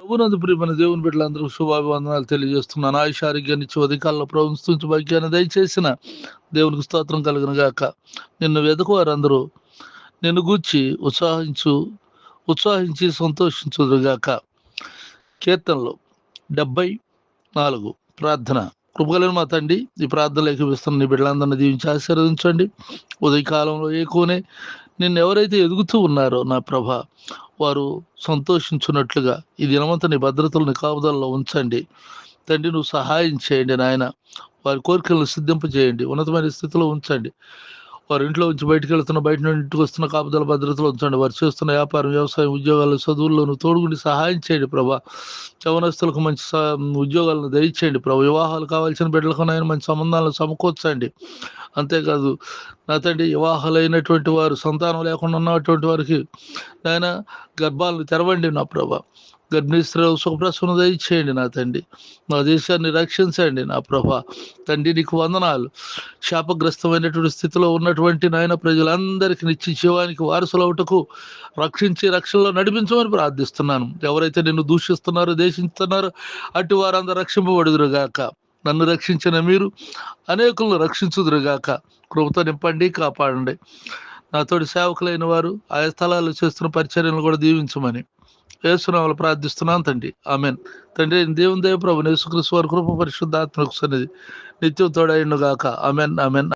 ప్రభునందు ప్రియమైన దేవుని బిడ్డలందరూ శుభాభివందనాలు తెలియజేస్తున్నాను. ఆయుష ఆరోగ్యాన్ని ఇచ్చి ఉదయకాలంలో ప్రభుత్వం భాగ్యాన్ని దయచేసిన దేవునికి స్తోత్రం కలుగును గాక. నిన్ను వెతుకు వారందరూ నిన్ను గూర్చి ఉత్సాహించి సంతోషించుదురుగాక. కీర్తనలు 74 ప్రార్థన. కృపగలిగిన మా తండ్రి, ఈ ప్రార్థనలు ఏకీపిస్తున్న నీ బిడ్డలందరినీ దీవించి ఆశీర్వదించండి. ఉదయకాలంలో ఏకోనే నిన్ను ఎవరైతే ఎదుగుతూ ఉన్నారో నా ప్రభ, వారు సంతోషించున్నట్లుగా ఈ దినమంతా నీ భద్రతలు నీ కాపుదలలో ఉంచండి తండ్రి. నువ్వు సహాయం చేయండి నాయన. వారి కోరికలను సిద్ధింపజేయండి, ఉన్నతమైన స్థితిలో ఉంచండి. వారి ఇంట్లో నుంచి బయటకు వెళ్తున్న, బయట నుండి ఇంటికి వస్తున్న కాపుదల భద్రతలో ఉంచండి. వారు చేస్తున్న వ్యాపారం, వ్యవసాయం, ఉద్యోగాలు, చదువుల్లోనూ తోడుగుండి సహాయం చేయండి ప్రభా. యవనస్తులకు మంచి ఉద్యోగాలను దయచేయండి ప్రభా. వివాహాలు కావాల్సిన బిడ్డలకు నాయన మంచి సంబంధాలను సమకూర్చండి. అంతేకాదు నా తండ్రి, వివాహాలైనటువంటి వారు, సంతానం లేకుండా ఉన్నటువంటి వారికి నాయన గర్భాలను తెరవండి నా ప్రభా. గర్భిణీ స్త్రీలు సుఖప్రసవం దయచేయండి నా తండ్రి. నా దేశాన్ని రక్షించండి నా ప్రభా. తండ్రి నీకు వందనాలు. శాపగ్రస్తమైనటువంటి స్థితిలో ఉన్నటువంటి నాయన ప్రజలందరికీ నిత్య జీవానికి వారసులవుటకు రక్షించి రక్షణలో నడిపించమని ప్రార్థిస్తున్నాను. ఎవరైతే నిన్ను దూషిస్తున్నారో, దేశిస్తున్నారో అటు వారందరూ రక్షింపబడుదురుగాక. నన్ను రక్షించిన మీరు అనేకులను రక్షించుదురుగాక. కృపతో నింపండి, కాపాడండి. నాతోటి సేవకులైన వారు ఆయా స్థలాల్లో చేస్తున్న పరిచర్యలను కూడా దీవించమని యేసునామములో ప్రార్థిస్తున్నాను తండ్రి, ఆమెన్. తండ్రి దేవుని దయ, ప్రభువైన యేసుక్రీస్తు వారి కృప, పరిశుద్ధాత్మకు సన్నిధి నిత్యం తోడైండుగాక. Amen, amen.